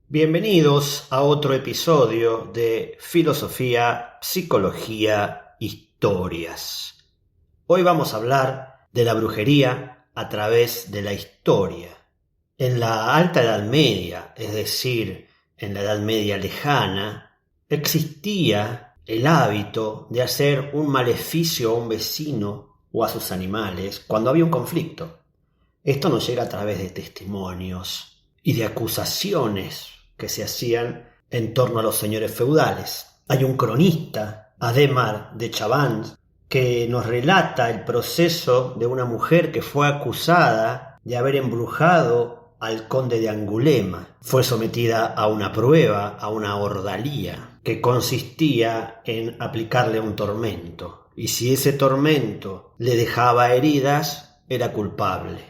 Bienvenidos a otro episodio de Filosofía, Psicología, Historias. Hoy vamos a hablar de la brujería a través de la historia. En la Alta Edad Media, es decir, en la Edad Media lejana, existía el hábito de hacer un maleficio a un vecino o a sus animales cuando había un conflicto. Esto nos llega a través de testimonios y de acusaciones que se hacían en torno a los señores feudales. Hay un cronista, Adhemar de Chabannes, que nos relata el proceso de una mujer que fue acusada de haber embrujado al conde de Angulema. Fue sometida a una prueba, a una ordalía, que consistía en aplicarle un tormento. Y si ese tormento le dejaba heridas, era culpable.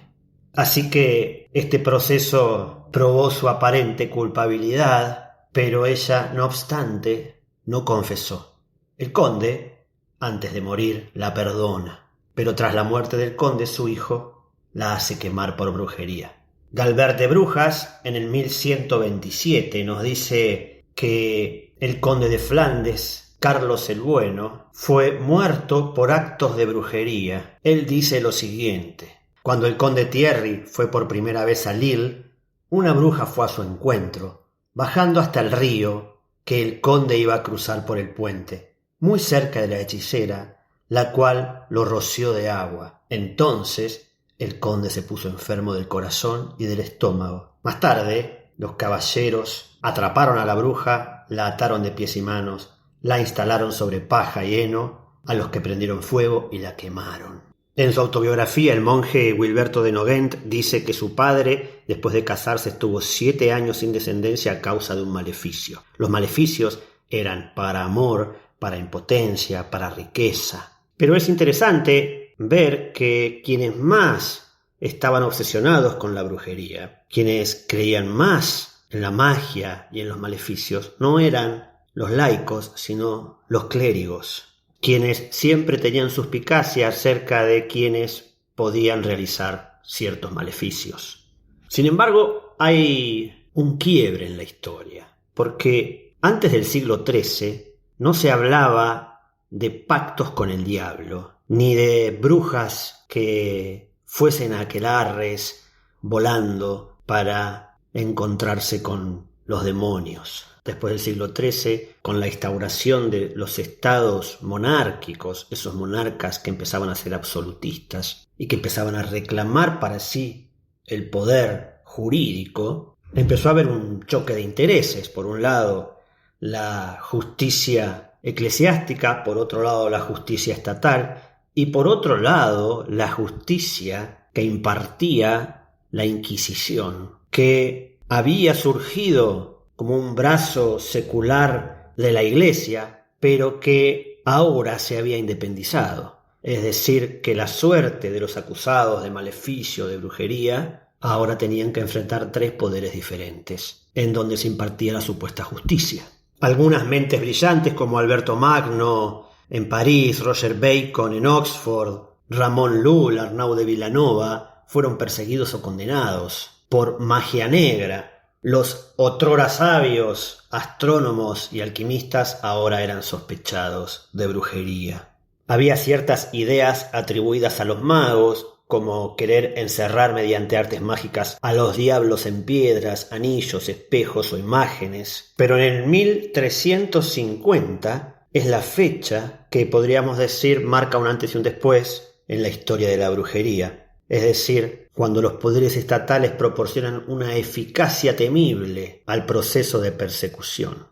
Así que este proceso probó su aparente culpabilidad, pero ella, no obstante, no confesó. El conde, antes de morir, la perdona, pero tras la muerte del conde, su hijo la hace quemar por brujería. Galbert de Brujas, en el 1127, nos dice que el conde de Flandes, Carlos el Bueno, fue muerto por actos de brujería. Él dice lo siguiente: cuando el conde Thierry fue por primera vez a Lille, una bruja fue a su encuentro, bajando hasta el río que el conde iba a cruzar por el puente, muy cerca de la hechicera, la cual lo roció de agua. Entonces el conde se puso enfermo del corazón y del estómago. Más tarde, los caballeros atraparon a la bruja, la ataron de pies y manos, la instalaron sobre paja y heno, a los que prendieron fuego y la quemaron. En su autobiografía, el monje Guilberto de Nogent dice que su padre, después de casarse, estuvo 7 años sin descendencia a causa de un maleficio. Los maleficios eran para amor, para impotencia, para riqueza. Pero es interesante ver que quienes más estaban obsesionados con la brujería, quienes creían más en la magia y en los maleficios, no eran los laicos, sino los clérigos, quienes siempre tenían suspicacia acerca de quienes podían realizar ciertos maleficios. Sin embargo, hay un quiebre en la historia, porque antes del siglo XIII no se hablaba de pactos con el diablo, ni de brujas que fuesen a aquelarres volando para encontrarse con los demonios. Después del siglo XIII, con la instauración de los estados monárquicos, esos monarcas que empezaban a ser absolutistas y que empezaban a reclamar para sí el poder jurídico, empezó a haber un choque de intereses. Por un lado, la justicia eclesiástica, por otro lado, la justicia estatal, y por otro lado, la justicia que impartía la Inquisición, que había surgido como un brazo secular de la Iglesia, pero que ahora se había independizado. Es decir, que la suerte de los acusados de maleficio, de brujería, ahora tenían que enfrentar 3 poderes diferentes, en donde se impartía la supuesta justicia. Algunas mentes brillantes como Alberto Magno en París, Roger Bacon en Oxford, Ramón Lull, Arnaud de Villanova, fueron perseguidos o condenados por magia negra. Los otrora sabios, astrónomos y alquimistas ahora eran sospechados de brujería. Había ciertas ideas atribuidas a los magos, como querer encerrar mediante artes mágicas a los diablos en piedras, anillos, espejos o imágenes. Pero en el 1350 es la fecha que podríamos decir marca un antes y un después en la historia de la brujería. Es decir, cuando los poderes estatales proporcionan una eficacia temible al proceso de persecución.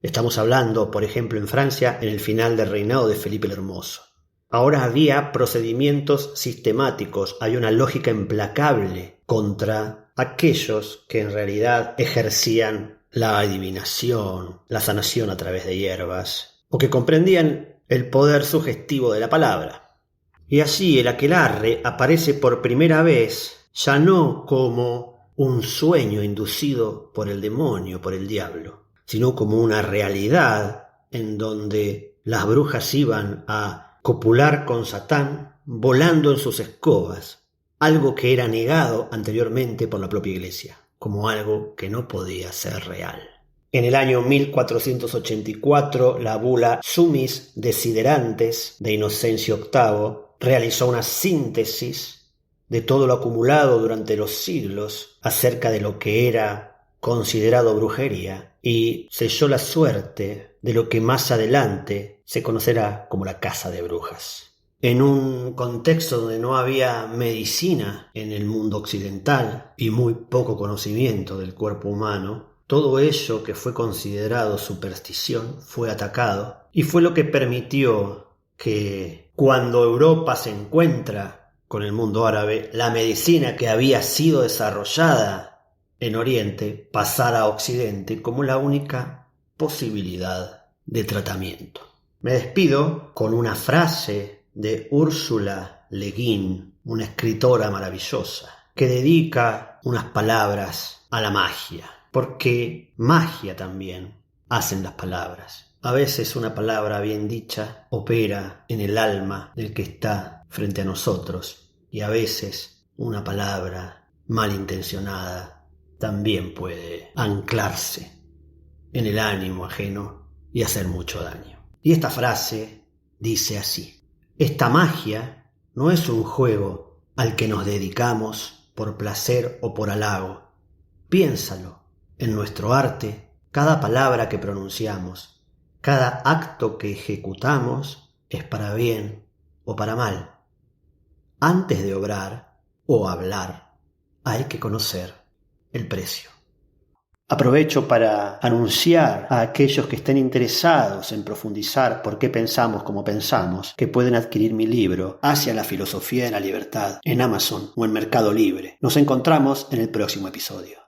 Estamos hablando, por ejemplo, en Francia, en el final del reinado de Felipe el Hermoso. Ahora había procedimientos sistemáticos, hay una lógica implacable contra aquellos que en realidad ejercían la adivinación, la sanación a través de hierbas, o que comprendían el poder sugestivo de la palabra. Y así el aquelarre aparece por primera vez ya no como un sueño inducido por el demonio, por el diablo, sino como una realidad en donde las brujas iban a copular con Satán volando en sus escobas, algo que era negado anteriormente por la propia Iglesia. como algo que no podía ser real. En el año 1484, la bula Summis Desiderantes de Inocencio VIII realizó una síntesis de todo lo acumulado durante los siglos acerca de lo que era considerado brujería y selló la suerte de lo que más adelante se conocerá como la caza de brujas. En un contexto donde no había medicina en el mundo occidental y muy poco conocimiento del cuerpo humano, todo ello que fue considerado superstición fue atacado y fue lo que permitió que cuando Europa se encuentra con el mundo árabe, la medicina que había sido desarrollada en Oriente pasara a Occidente como la única posibilidad de tratamiento. Me despido con una frase de Ursula Le Guin, una escritora maravillosa, que dedica unas palabras a la magia, porque magia también hacen las palabras. A veces una palabra bien dicha opera en el alma del que está frente a nosotros, y a veces una palabra malintencionada también puede anclarse en el ánimo ajeno y hacer mucho daño. Y esta frase dice así: esta magia no es un juego al que nos dedicamos por placer o por halago. Piénsalo, en nuestro arte, cada palabra que pronunciamos, cada acto que ejecutamos es para bien o para mal. Antes de obrar o hablar, hay que conocer el precio. Aprovecho para anunciar a aquellos que estén interesados en profundizar por qué pensamos como pensamos, que pueden adquirir mi libro Hacia la filosofía de la libertad en Amazon o en Mercado Libre. Nos encontramos en el próximo episodio.